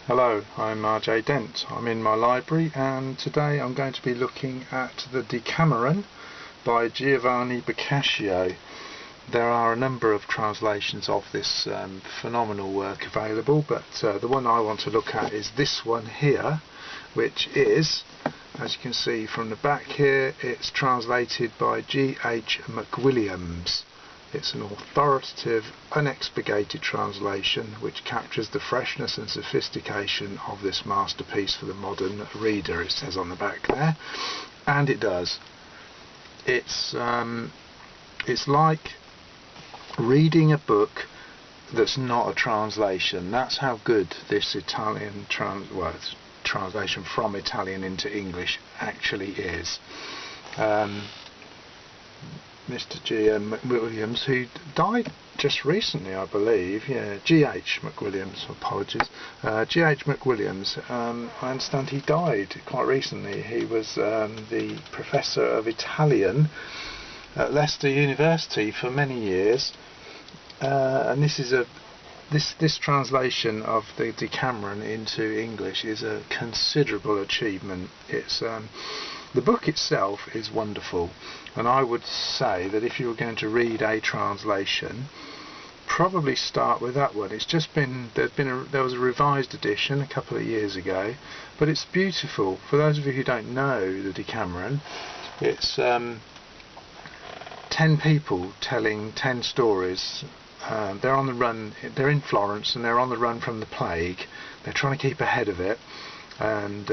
Hello, I'm R J Dent. I'm in my library and today I'm going to be looking at the Decameron by Giovanni Boccaccio. There are a number of translations of this phenomenal work available, but the one I want to look at is this one here, which is, as you can see from the back here, it's translated by G.H. McWilliams. It's an authoritative, unexpurgated translation which captures the freshness and sophistication of this masterpiece for the modern reader, it says on the back there, and it does. It's like reading a book that's not a translation. That's how good this Italian translation from Italian into English actually is. Mr. G.M. McWilliams, who died just recently, I believe. Yeah, G.H. McWilliams, apologies. G.H. McWilliams, I understand he died quite recently. He was the professor of Italian at Leicester University for many years, and this translation of the Decameron into English is a considerable achievement. It's the book itself is wonderful, and I would say that if you were going to read a translation, probably start with that one. It's just been there was a revised edition a couple of years ago, but it's beautiful. For those of you who don't know the Decameron, it's 10 people telling 10 stories. They're on the run. They're in Florence and they're on the run from the plague. They're trying to keep ahead of it. And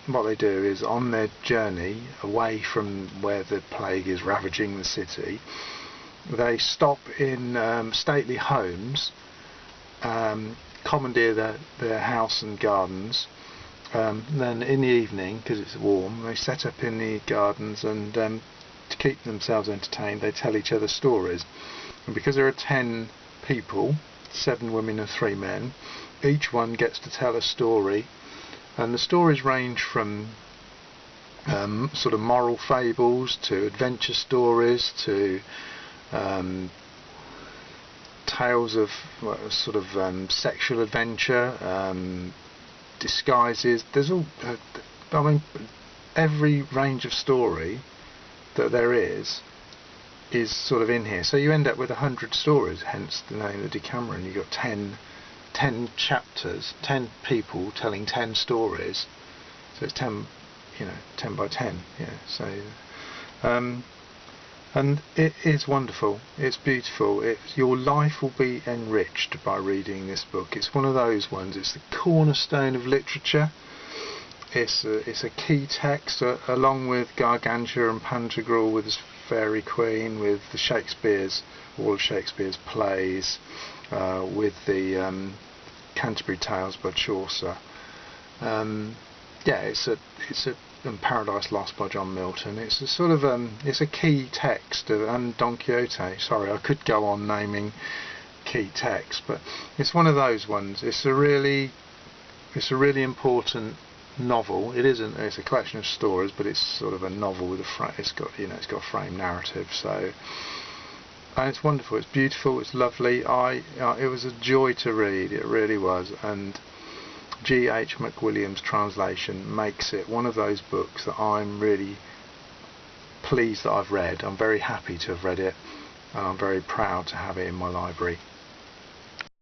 what they do is, on their journey away from where the plague is ravaging the city, they stop in stately homes, commandeer their house and gardens. Then in the evening, because it's warm, they set up in the gardens, and to keep themselves entertained, they tell each other stories. And because there are 10 people, 7 women and 3 men, each one gets to tell a story. And the stories range from sort of moral fables to adventure stories to tales of sort of sexual adventure, disguises. There's all, I mean, every range of story that there is sort of in here. So you end up with 100 stories, hence the name of the Decameron. You've got 10 chapters, 10 people telling 10 stories, so it's 10, 10 by 10, yeah. So, and it is wonderful. It's beautiful. Your life will be enriched by reading this book. It's one of those ones. It's the cornerstone of literature. It's a key text, along with Gargantua and Pantagruel, with his Fairy Queen, with all of Shakespeare's plays, with the Canterbury Tales by Chaucer. And Paradise Lost by John Milton. It's a sort of it's a key text, and Don Quixote. Sorry, I could go on naming key texts, but it's one of those ones. It's a really important novel. It's a collection of stories, but it's sort of a novel with it's got a frame narrative. So, and it's wonderful. It's beautiful. It's lovely. It was a joy to read. It really was. And G.H. McWilliams' translation makes it one of those books that I'm really pleased that I've read. I'm very happy to have read it, and I'm very proud to have it in my library.